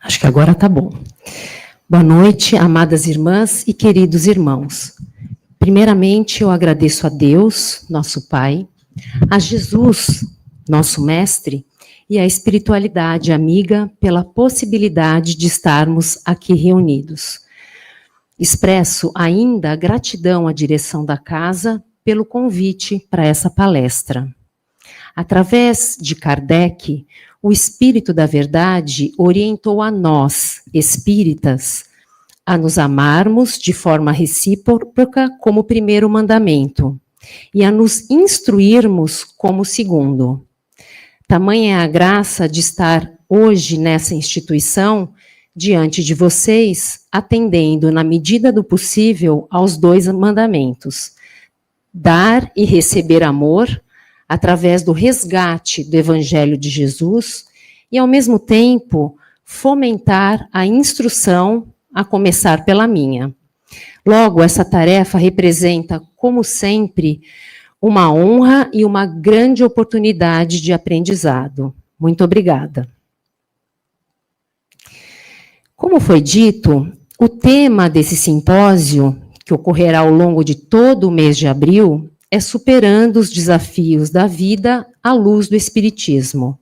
Acho que agora tá bom. Boa noite, amadas irmãs e queridos irmãos. Primeiramente, eu agradeço a Deus, nosso Pai, a Jesus, nosso Mestre, e à espiritualidade amiga pela possibilidade de estarmos aqui reunidos. Expresso ainda gratidão à direção da casa pelo convite para essa palestra. Através de Kardec, o Espírito da Verdade orientou a nós, espíritas, a nos amarmos de forma recíproca como primeiro mandamento e a nos instruirmos como segundo. Tamanha é a graça de estar hoje nessa instituição, diante de vocês, atendendo na medida do possível aos dois mandamentos: dar e receber amor, através do resgate do Evangelho de Jesus, e, ao mesmo tempo, fomentar a instrução, a começar pela minha. Logo, essa tarefa representa, como sempre, uma honra e uma grande oportunidade de aprendizado. Muito obrigada. Como foi dito, o tema desse simpósio, que ocorrerá ao longo de todo o mês de abril, é superando os desafios da vida à luz do Espiritismo.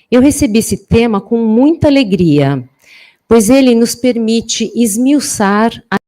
Eu recebi esse tema com muita alegria, pois ele nos permite esmiuçar a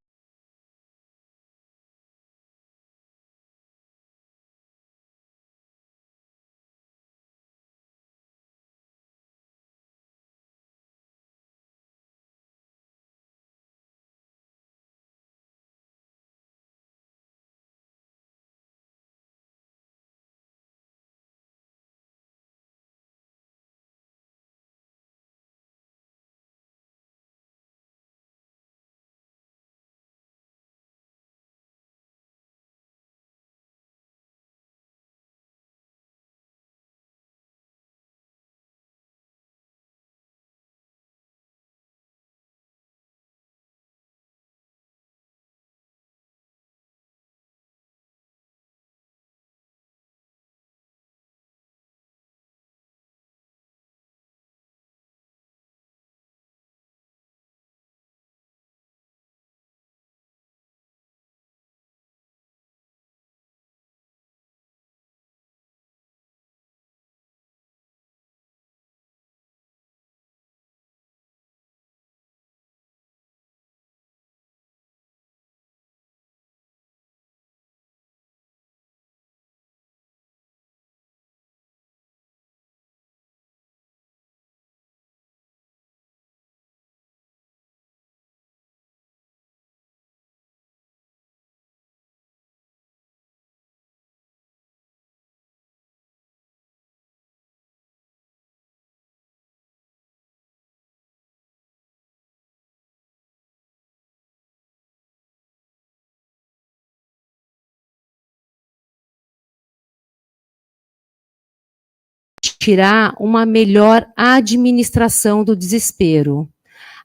tirar uma melhor administração do desespero,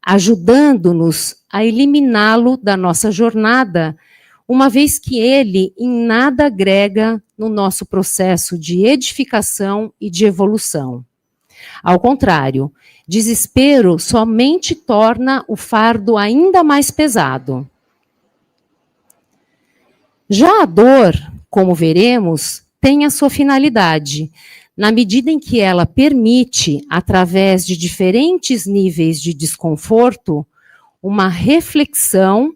ajudando-nos a eliminá-lo da nossa jornada, uma vez que ele em nada agrega no nosso processo de edificação e de evolução. Ao contrário, desespero somente torna o fardo ainda mais pesado. Já a dor, como veremos, tem a sua finalidade, na medida em que ela permite, através de diferentes níveis de desconforto, uma reflexão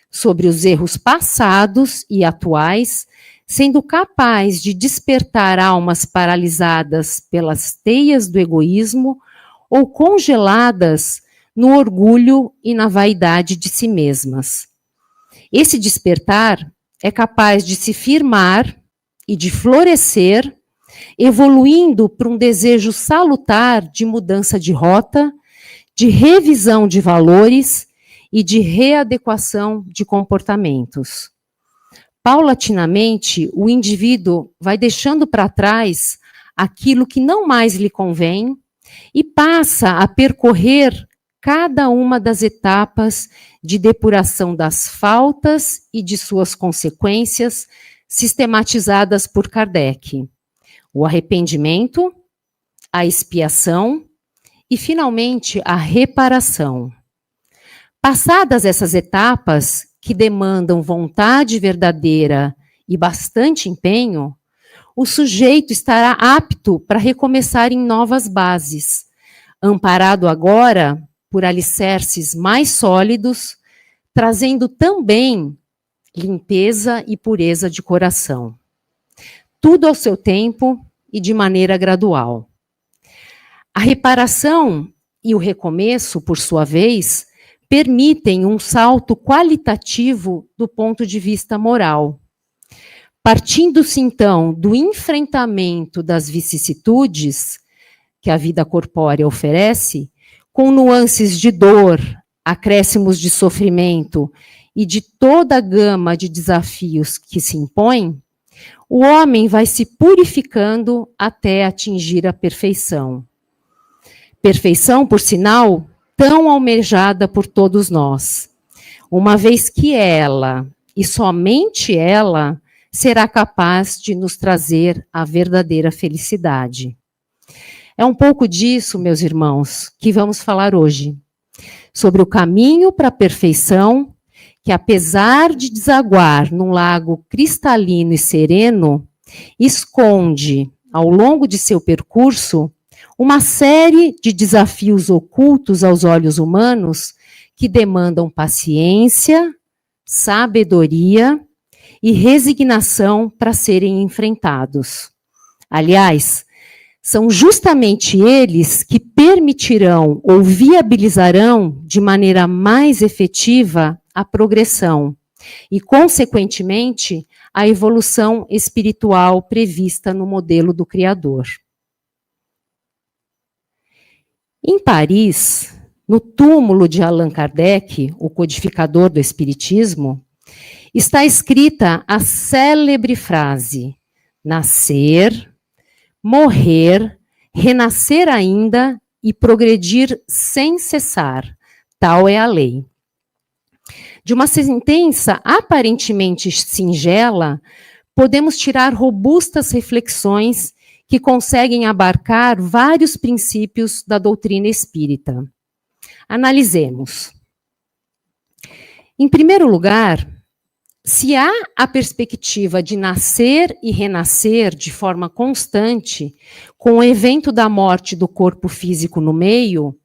sobre os erros passados e atuais, sendo capaz de despertar almas paralisadas pelas teias do egoísmo ou congeladas no orgulho e na vaidade de si mesmas. Esse despertar é capaz de se firmar e de florescer, evoluindo para um desejo salutar de mudança de rota, de revisão de valores e de readequação de comportamentos. Paulatinamente, o indivíduo vai deixando para trás aquilo que não mais lhe convém e passa a percorrer cada uma das etapas de depuração das faltas e de suas consequências sistematizadas por Kardec: o arrependimento, a expiação e, finalmente, a reparação. Passadas essas etapas, que demandam vontade verdadeira e bastante empenho, o sujeito estará apto para recomeçar em novas bases, amparado agora por alicerces mais sólidos, trazendo também limpeza e pureza de coração. Tudo ao seu tempo e de maneira gradual. A reparação e o recomeço, por sua vez, permitem um salto qualitativo do ponto de vista moral. Partindo-se, então, do enfrentamento das vicissitudes que a vida corpórea oferece, com nuances de dor, acréscimos de sofrimento e de toda a gama de desafios que se impõem, o homem vai se purificando até atingir a perfeição. Perfeição, por sinal, tão almejada por todos nós, uma vez que ela, e somente ela, será capaz de nos trazer a verdadeira felicidade. É um pouco disso, meus irmãos, que vamos falar hoje, sobre o caminho para a perfeição, que apesar de desaguar num lago cristalino e sereno, esconde, ao longo de seu percurso, uma série de desafios ocultos aos olhos humanos que demandam paciência, sabedoria e resignação para serem enfrentados. Aliás, são justamente eles que permitirão ou viabilizarão de maneira mais efetiva a progressão e, consequentemente, a evolução espiritual prevista no modelo do Criador. Em Paris, no túmulo de Allan Kardec, o codificador do Espiritismo, está escrita a célebre frase: nascer, morrer, renascer ainda e progredir sem cessar. Tal é a lei. De uma sentença aparentemente singela, podemos tirar robustas reflexões que conseguem abarcar vários princípios da doutrina espírita. Analisemos. Em primeiro lugar, se há a perspectiva de nascer e renascer de forma constante, com o evento da morte do corpo físico no meio,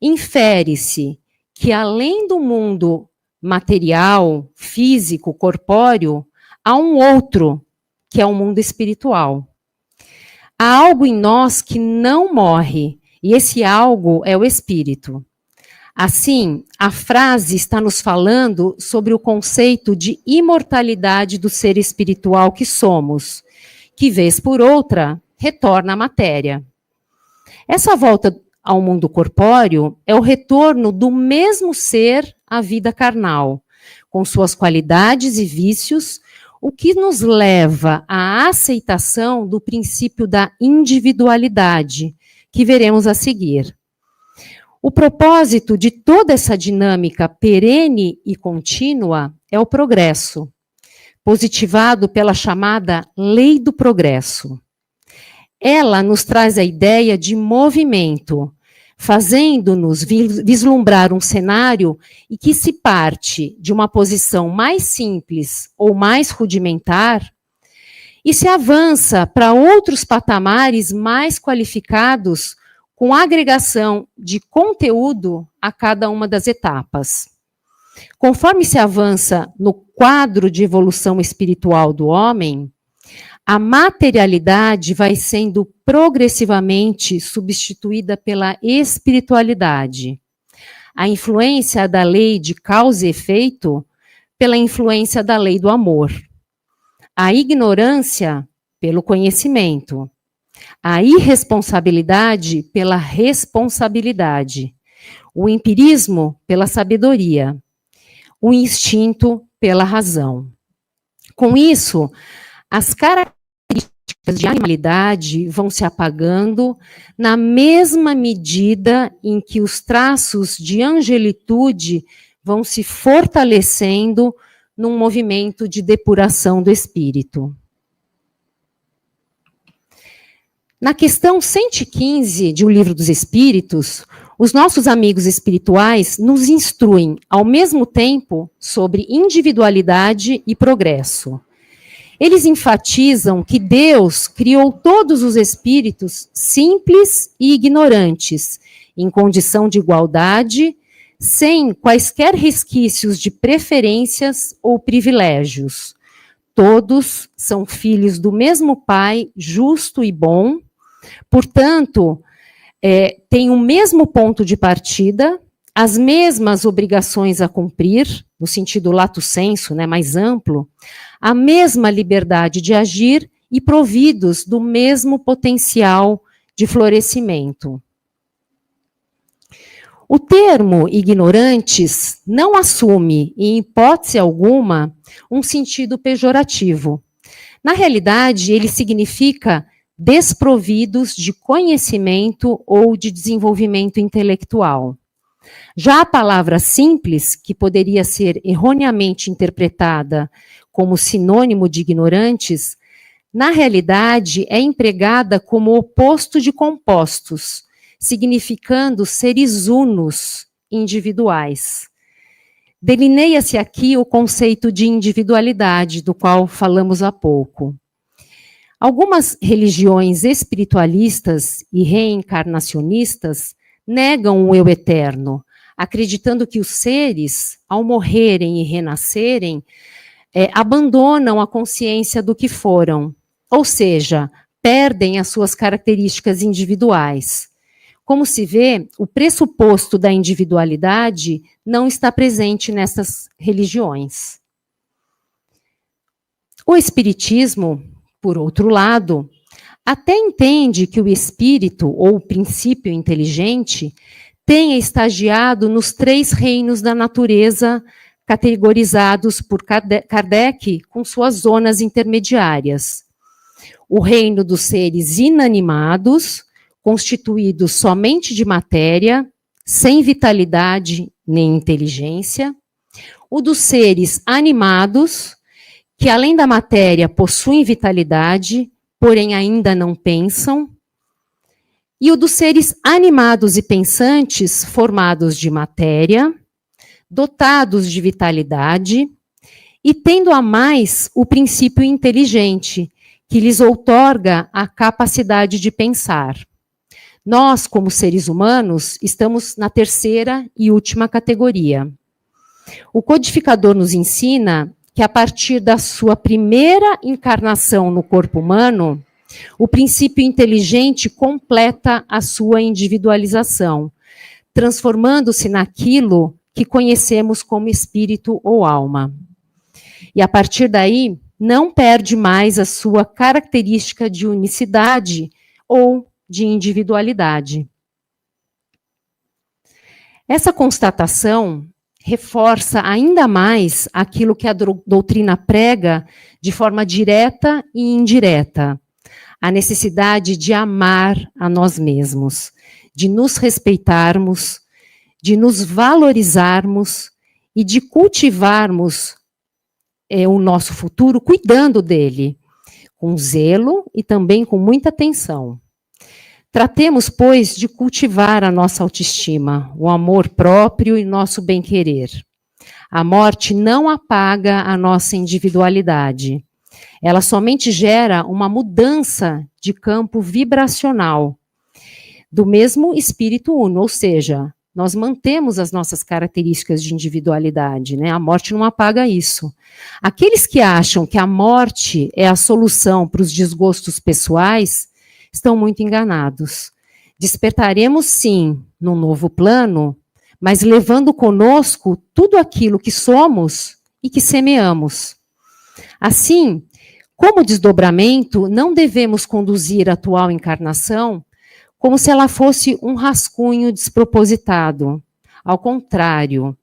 infere-se que, além do mundo material, físico, corpóreo, há um outro, que é o mundo espiritual. Há algo em nós que não morre, e esse algo é o espírito. Assim, a frase está nos falando sobre o conceito de imortalidade do ser espiritual que somos, que, vez por outra, retorna à matéria. Essa volta ao mundo corpóreo é o retorno do mesmo ser à vida carnal, com suas qualidades e vícios, o que nos leva à aceitação do princípio da individualidade, que veremos a seguir. O propósito de toda essa dinâmica perene e contínua é o progresso, positivado pela chamada lei do progresso. Ela nos traz a ideia de movimento, fazendo-nos vislumbrar um cenário em que se parte de uma posição mais simples ou mais rudimentar e se avança para outros patamares mais qualificados com agregação de conteúdo a cada uma das etapas. Conforme se avança no quadro de evolução espiritual do homem, a materialidade vai sendo progressivamente substituída pela espiritualidade. A influência da lei de causa e efeito pela influência da lei do amor. A ignorância pelo conhecimento. A irresponsabilidade pela responsabilidade. O empirismo pela sabedoria. O instinto pela razão. Com isso, as características de animalidade vão se apagando na mesma medida em que os traços de angelitude vão se fortalecendo num movimento de depuração do espírito. Na questão 115 de O Livro dos Espíritos, os nossos amigos espirituais nos instruem, ao mesmo tempo, sobre individualidade e progresso. Eles enfatizam que Deus criou todos os espíritos simples e ignorantes, em condição de igualdade, sem quaisquer resquícios de preferências ou privilégios. Todos são filhos do mesmo Pai, justo e bom, portanto, têm o mesmo ponto de partida, as mesmas obrigações a cumprir, no sentido lato sensu, né, mais amplo, a mesma liberdade de agir e providos do mesmo potencial de florescimento. O termo ignorantes não assume, em hipótese alguma, um sentido pejorativo. Na realidade, ele significa desprovidos de conhecimento ou de desenvolvimento intelectual. Já a palavra simples, que poderia ser erroneamente interpretada como sinônimo de ignorantes, na realidade é empregada como oposto de compostos, significando seres unos, individuais. Delineia-se aqui o conceito de individualidade, do qual falamos há pouco. Algumas religiões espiritualistas e reencarnacionistas negam o eu eterno, acreditando que os seres, ao morrerem e renascerem, abandonam a consciência do que foram, ou seja, perdem as suas características individuais. Como se vê, o pressuposto da individualidade não está presente nessas religiões. O Espiritismo, por outro lado, até entende que o espírito, ou o princípio inteligente, tenha estagiado nos 3 reinos da natureza, categorizados por Kardec com suas zonas intermediárias. O reino dos seres inanimados, constituídos somente de matéria, sem vitalidade nem inteligência. O dos seres animados, que além da matéria possuem vitalidade, porém ainda não pensam. E o dos seres animados e pensantes, formados de matéria, dotados de vitalidade, e tendo a mais o princípio inteligente, que lhes outorga a capacidade de pensar. Nós, como seres humanos, estamos na 3ª e última categoria. O codificador nos ensina que, a partir da sua primeira encarnação no corpo humano, o princípio inteligente completa a sua individualização, transformando-se naquilo que conhecemos como espírito ou alma. E, a partir daí, não perde mais a sua característica de unicidade ou de individualidade. Essa constatação reforça ainda mais aquilo que a doutrina prega de forma direta e indireta, a necessidade de amar a nós mesmos, de nos respeitarmos, de nos valorizarmos e de cultivarmos o nosso futuro cuidando dele, com zelo e também com muita atenção. Tratemos, pois, de cultivar a nossa autoestima, o amor próprio e nosso bem-querer. A morte não apaga a nossa individualidade. Ela somente gera uma mudança de campo vibracional do mesmo espírito uno, ou seja, nós mantemos as nossas características de individualidade, né? A morte não apaga isso. Aqueles que acham que a morte é a solução para os desgostos pessoais estão muito enganados. Despertaremos, sim, num novo plano, mas levando conosco tudo aquilo que somos e que semeamos. Assim, como desdobramento, não devemos conduzir a atual encarnação como se ela fosse um rascunho despropositado. Ao contrário,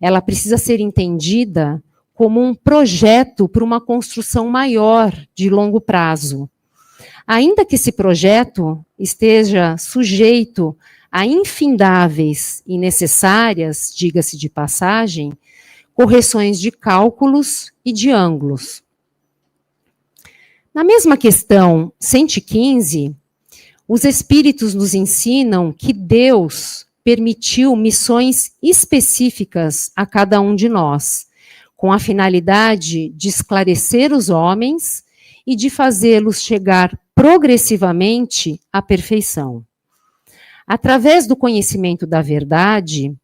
ela precisa ser entendida como um projeto para uma construção maior, de longo prazo. Ainda que esse projeto esteja sujeito a infindáveis e necessárias, diga-se de passagem, correções de cálculos e de ângulos. Na mesma questão 115, Os espíritos nos ensinam que Deus permitiu missões específicas a cada um de nós, com a finalidade de esclarecer os homens e de fazê-los chegar progressivamente à perfeição. Através do conhecimento da verdade,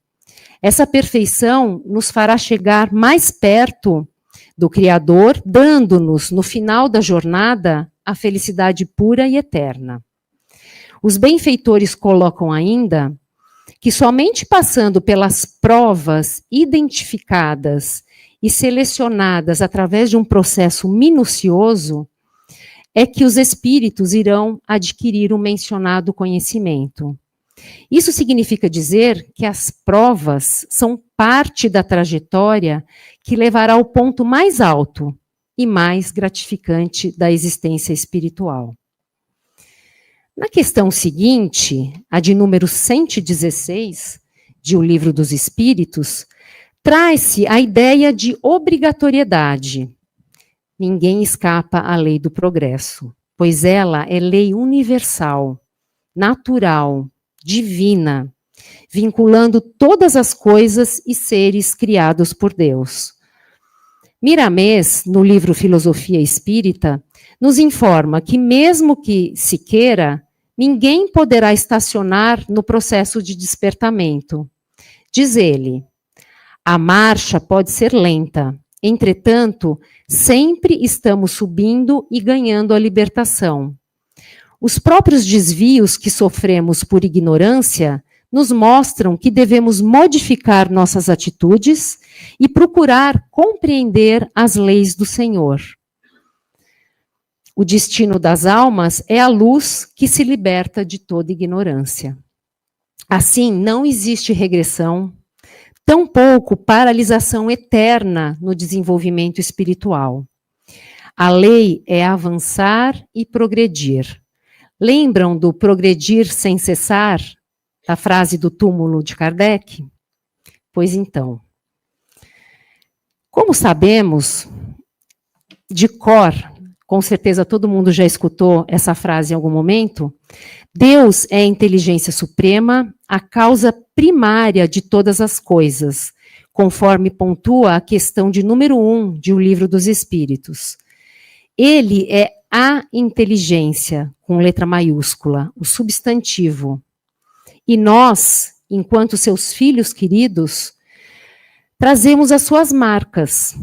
essa perfeição nos fará chegar mais perto do Criador, dando-nos, no final da jornada, a felicidade pura e eterna. Os benfeitores colocam ainda que somente passando pelas provas identificadas e selecionadas através de um processo minucioso é que os espíritos irão adquirir o mencionado conhecimento. Isso significa dizer que as provas são parte da trajetória que levará ao ponto mais alto e mais gratificante da existência espiritual. Na questão seguinte, a de número 116, de O Livro dos Espíritos, traz-se a ideia de obrigatoriedade. Ninguém escapa à lei do progresso, pois ela é lei universal, natural, divina, vinculando todas as coisas e seres criados por Deus. Miramês, no livro Filosofia Espírita, nos informa que mesmo que se queira, ninguém poderá estacionar no processo de despertamento. Diz ele, a marcha pode ser lenta, entretanto, sempre estamos subindo e ganhando a libertação. Os próprios desvios que sofremos por ignorância nos mostram que devemos modificar nossas atitudes e procurar compreender as leis do Senhor. O destino das almas é a luz que se liberta de toda ignorância. Assim, não existe regressão, tampouco paralisação eterna no desenvolvimento espiritual. A lei é avançar e progredir. Lembram do progredir sem cessar? A frase do túmulo de Kardec? Pois então, como sabemos, de cor, com certeza todo mundo já escutou essa frase em algum momento, Deus é a inteligência suprema, a causa primária de todas as coisas, conforme pontua a questão de número 1 de O Livro dos Espíritos. Ele é a inteligência, com letra maiúscula, o substantivo. E nós, enquanto seus filhos queridos, trazemos as suas marcas,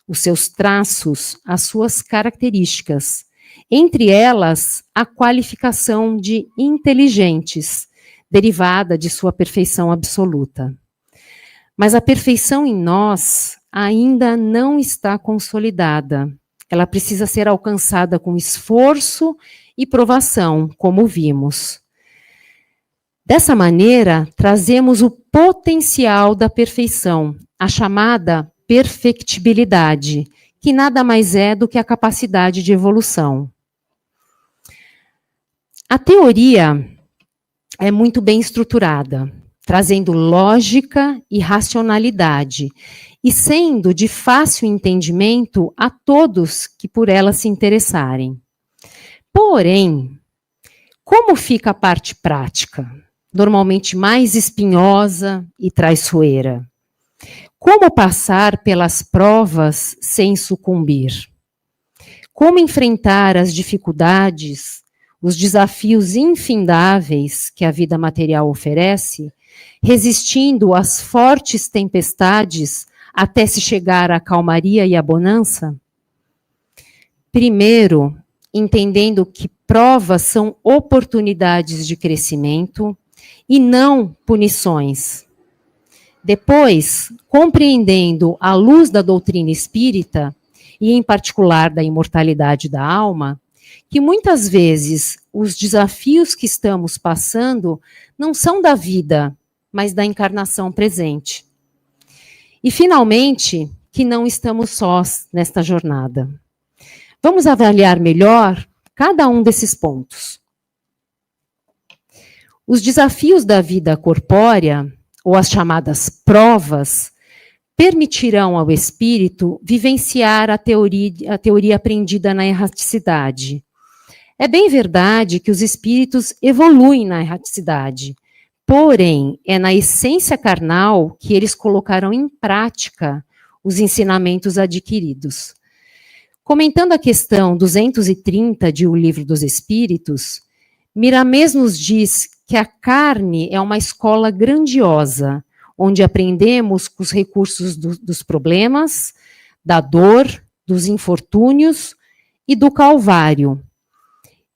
os seus traços, as suas características, entre elas a qualificação de inteligentes, derivada de sua perfeição absoluta. Mas a perfeição em nós ainda não está consolidada. Ela precisa ser alcançada com esforço e provação, como vimos. Dessa maneira, trazemos o potencial da perfeição, a chamada perfectibilidade, que nada mais é do que a capacidade de evolução. A teoria é muito bem estruturada, trazendo lógica e racionalidade, e sendo de fácil entendimento a todos que por ela se interessarem. Porém, como fica a parte prática? Normalmente mais espinhosa e traiçoeira. Como passar pelas provas sem sucumbir? Como enfrentar as dificuldades, os desafios infindáveis que a vida material oferece, resistindo às fortes tempestades até se chegar à calmaria e à bonança? Primeiro, entendendo que provas são oportunidades de crescimento e não punições. Depois, compreendendo à luz da doutrina espírita, e em particular da imortalidade da alma, que muitas vezes os desafios que estamos passando não são da vida, mas da encarnação presente. E, finalmente, que não estamos sós nesta jornada. Vamos avaliar melhor cada um desses pontos. Os desafios da vida corpórea, ou as chamadas provas, permitirão ao espírito vivenciar a teoria aprendida na erraticidade. É bem verdade que os espíritos evoluem na erraticidade, porém, é na essência carnal que eles colocarão em prática os ensinamentos adquiridos. Comentando a questão 230 de O Livro dos Espíritos, Miramês nos diz que a carne é uma escola grandiosa, onde aprendemos com os recursos dos problemas, da dor, dos infortúnios e do calvário.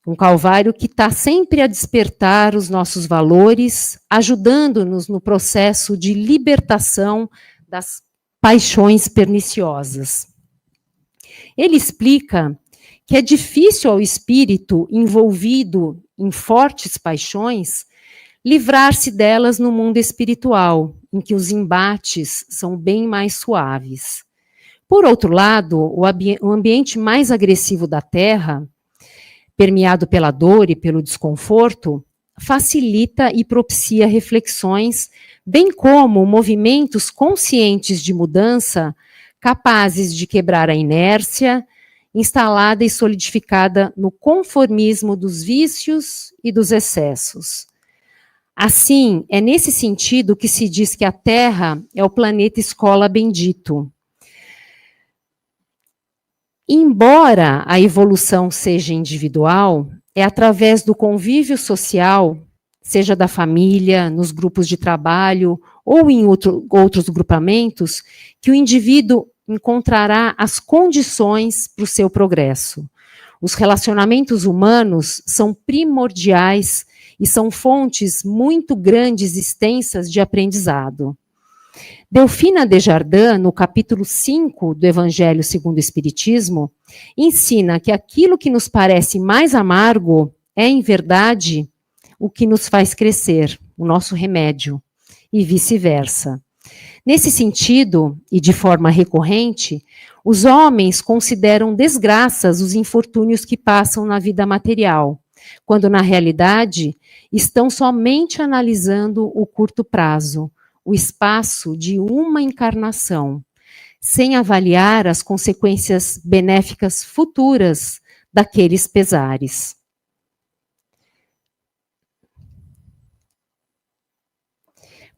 Um calvário que está sempre a despertar os nossos valores, ajudando-nos no processo de libertação das paixões perniciosas. Ele explica que é difícil ao espírito envolvido em fortes paixões livrar-se delas no mundo espiritual, em que os embates são bem mais suaves. Por outro lado, o ambiente mais agressivo da Terra, permeado pela dor e pelo desconforto, facilita e propicia reflexões, bem como movimentos conscientes de mudança, capazes de quebrar a inércia, instalada e solidificada no conformismo dos vícios e dos excessos. Assim, é nesse sentido que se diz que a Terra é o planeta escola bendito. Embora a evolução seja individual, é através do convívio social, seja da família, nos grupos de trabalho ou em outros grupamentos, que o indivíduo encontrará as condições para o seu progresso. Os relacionamentos humanos são primordiais e são fontes muito grandes e extensas de aprendizado. Delfina Desjardins, no capítulo 5 do Evangelho segundo o Espiritismo, ensina que aquilo que nos parece mais amargo é, em verdade, o que nos faz crescer, o nosso remédio, e vice-versa. Nesse sentido, e de forma recorrente, os homens consideram desgraças os infortúnios que passam na vida material, quando, na realidade, estão somente analisando o curto prazo, o espaço de uma encarnação, sem avaliar as consequências benéficas futuras daqueles pesares.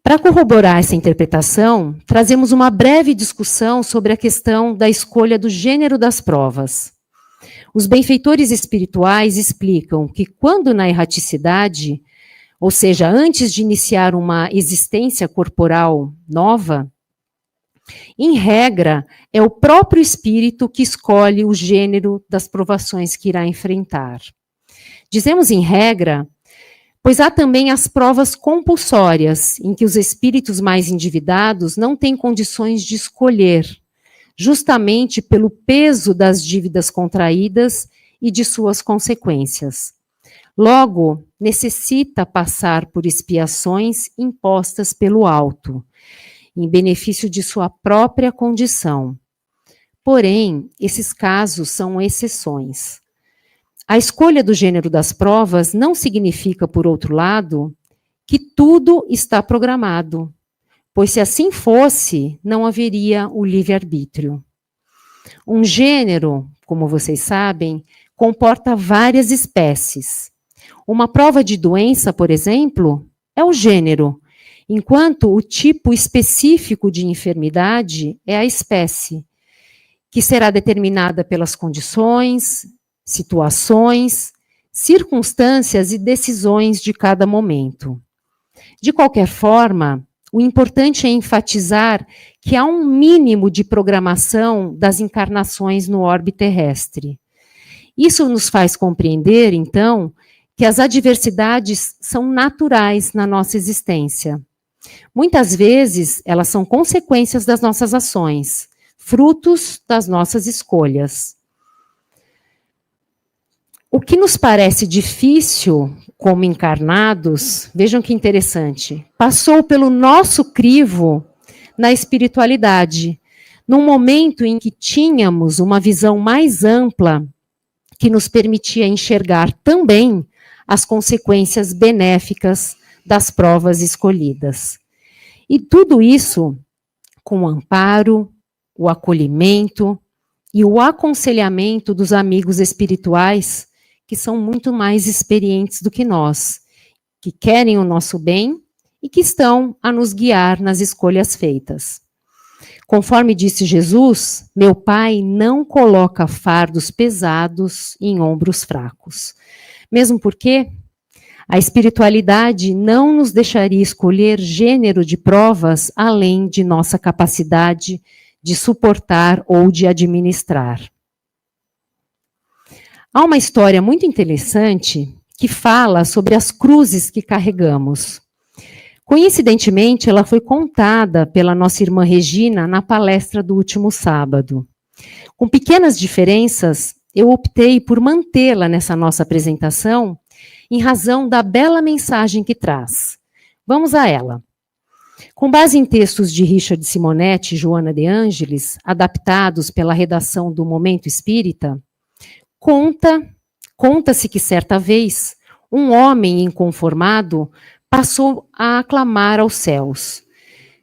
Para corroborar essa interpretação, trazemos uma breve discussão sobre a questão da escolha do gênero das provas. Os benfeitores espirituais explicam que quando na erraticidade, ou seja, antes de iniciar uma existência corporal nova, em regra, é o próprio espírito que escolhe o gênero das provações que irá enfrentar. Dizemos em regra, pois há também as provas compulsórias, em que os espíritos mais endividados não têm condições de escolher, justamente pelo peso das dívidas contraídas e de suas consequências. Logo, necessita passar por expiações impostas pelo alto, em benefício de sua própria condição. Porém, esses casos são exceções. A escolha do gênero das provas não significa, por outro lado, que tudo está programado, pois se assim fosse, não haveria o livre-arbítrio. Um gênero, como vocês sabem, comporta várias espécies. Uma prova de doença, por exemplo, é o gênero, enquanto o tipo específico de enfermidade é a espécie, que será determinada pelas condições, situações, circunstâncias e decisões de cada momento. De qualquer forma, o importante é enfatizar que há um mínimo de programação das encarnações no orbe terrestre. Isso nos faz compreender, então, que as adversidades são naturais na nossa existência. Muitas vezes, elas são consequências das nossas ações, frutos das nossas escolhas. O que nos parece difícil como encarnados, vejam que interessante, passou pelo nosso crivo na espiritualidade, num momento em que tínhamos uma visão mais ampla que nos permitia enxergar também as consequências benéficas das provas escolhidas. E tudo isso com o amparo, o acolhimento e o aconselhamento dos amigos espirituais que são muito mais experientes do que nós, que querem o nosso bem e que estão a nos guiar nas escolhas feitas. Conforme disse Jesus, meu Pai não coloca fardos pesados em ombros fracos. Mesmo porque a espiritualidade não nos deixaria escolher gênero de provas além de nossa capacidade de suportar ou de administrar. Há uma história muito interessante que fala sobre as cruzes que carregamos. Coincidentemente, ela foi contada pela nossa irmã Regina na palestra do último sábado. Com pequenas diferenças, eu optei por mantê-la nessa nossa apresentação em razão da bela mensagem que traz. Vamos a ela. Com base em textos de Richard Simonetti e Joana de Ângelis, adaptados pela redação do Momento Espírita, conta-se que certa vez um homem inconformado passou a aclamar aos céus: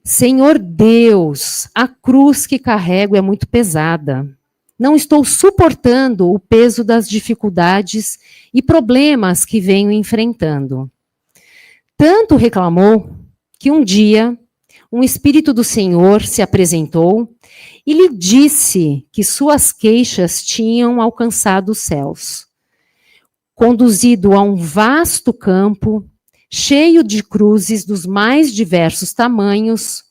Senhor Deus, a cruz que carrego é muito pesada. Não estou suportando o peso das dificuldades e problemas que venho enfrentando. Tanto reclamou que um dia um espírito do Senhor se apresentou e lhe disse que suas queixas tinham alcançado os céus. Conduzido a um vasto campo, cheio de cruzes dos mais diversos tamanhos,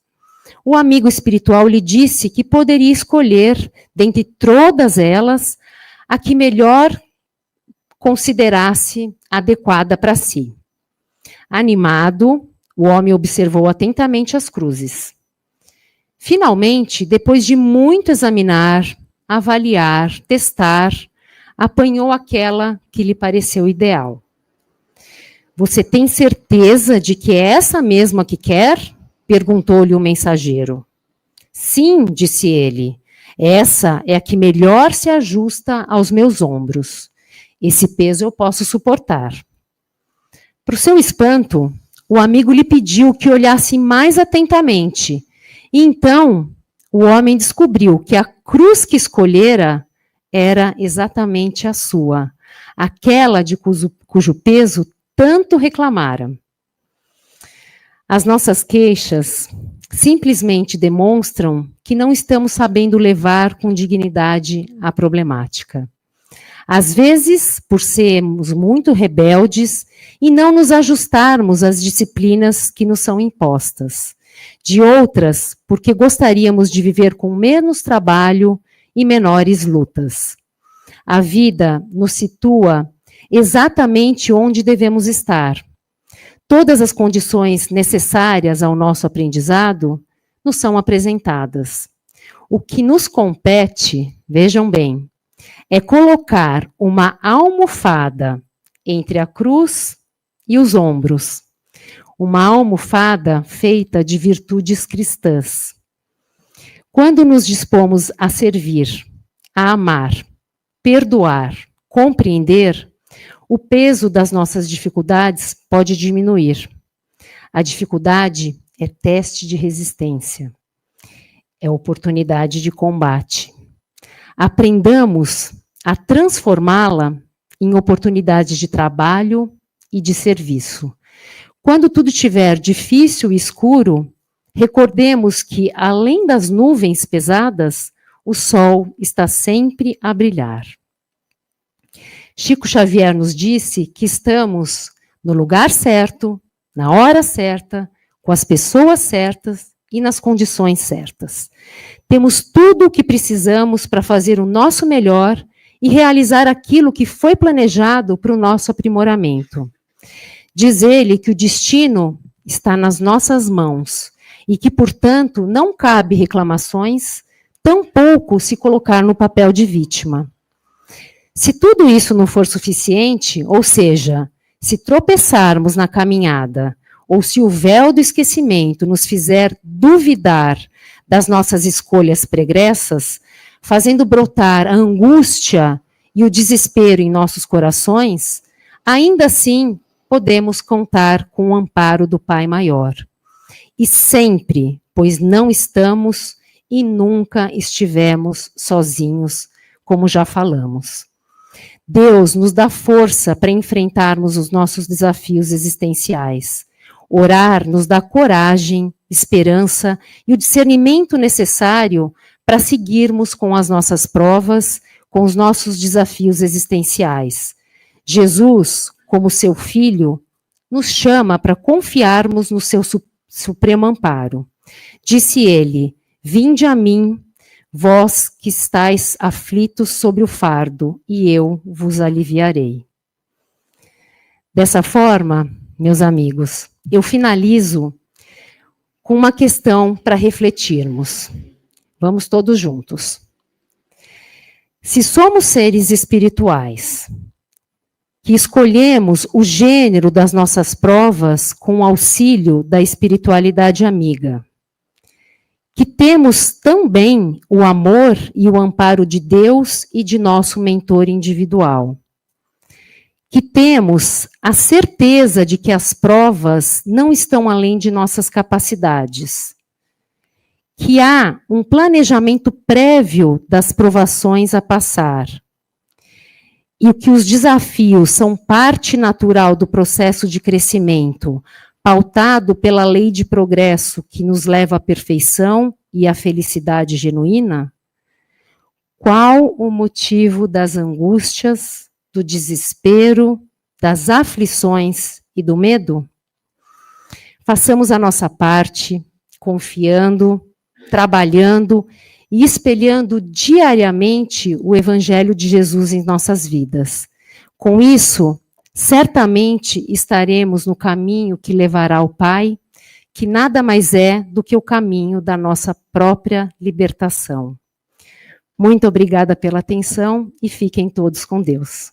o amigo espiritual lhe disse que poderia escolher, dentre todas elas, a que melhor considerasse adequada para si. Animado, o homem observou atentamente as cruzes. Finalmente, depois de muito examinar, avaliar, testar, apanhou aquela que lhe pareceu ideal. Você tem certeza de que é essa mesma que quer? Perguntou-lhe o mensageiro. Sim, disse ele, essa é a que melhor se ajusta aos meus ombros. Esse peso eu posso suportar. Para o seu espanto, o amigo lhe pediu que olhasse mais atentamente. E então, o homem descobriu que a cruz que escolhera era exatamente a sua, aquela de cujo peso tanto reclamara. As nossas queixas simplesmente demonstram que não estamos sabendo levar com dignidade a problemática. Às vezes, por sermos muito rebeldes e não nos ajustarmos às disciplinas que nos são impostas. De outras, porque gostaríamos de viver com menos trabalho e menores lutas. A vida nos situa exatamente onde devemos estar. Todas as condições necessárias ao nosso aprendizado nos são apresentadas. O que nos compete, vejam bem, é colocar uma almofada entre a cruz e os ombros. Uma almofada feita de virtudes cristãs. Quando nos dispomos a servir, a amar, perdoar, compreender, o peso das nossas dificuldades pode diminuir. A dificuldade é teste de resistência, é oportunidade de combate. Aprendamos a transformá-la em oportunidades de trabalho e de serviço. Quando tudo estiver difícil e escuro, recordemos que, além das nuvens pesadas, o sol está sempre a brilhar. Chico Xavier nos disse que estamos no lugar certo, na hora certa, com as pessoas certas e nas condições certas. Temos tudo o que precisamos para fazer o nosso melhor e realizar aquilo que foi planejado para o nosso aprimoramento. Diz ele que o destino está nas nossas mãos e que, portanto, não cabe reclamações, tampouco se colocar no papel de vítima. Se tudo isso não for suficiente, ou seja, se tropeçarmos na caminhada, ou se o véu do esquecimento nos fizer duvidar das nossas escolhas pregressas, fazendo brotar a angústia e o desespero em nossos corações, ainda assim podemos contar com o amparo do Pai Maior. E sempre, pois não estamos e nunca estivemos sozinhos, como já falamos. Deus nos dá força para enfrentarmos os nossos desafios existenciais. Orar nos dá coragem, esperança e o discernimento necessário para seguirmos com as nossas provas, com os nossos desafios existenciais. Jesus, como seu Filho, nos chama para confiarmos no seu supremo amparo. Disse ele: vinde a mim, vós que estáis aflitos sobre o fardo, e eu vos aliviarei. Dessa forma, meus amigos, eu finalizo com uma questão para refletirmos. Vamos todos juntos. Se somos seres espirituais, que escolhemos o gênero das nossas provas com o auxílio da espiritualidade amiga, que temos também o amor e o amparo de Deus e de nosso mentor individual, que temos a certeza de que as provas não estão além de nossas capacidades, que há um planejamento prévio das provações a passar, e que os desafios são parte natural do processo de crescimento, pautado pela lei de progresso que nos leva à perfeição e à felicidade genuína? Qual o motivo das angústias, do desespero, das aflições e do medo? Façamos a nossa parte, confiando, trabalhando e espelhando diariamente o Evangelho de Jesus em nossas vidas. Com isso, certamente estaremos no caminho que levará ao Pai, que nada mais é do que o caminho da nossa própria libertação. Muito obrigada pela atenção e fiquem todos com Deus.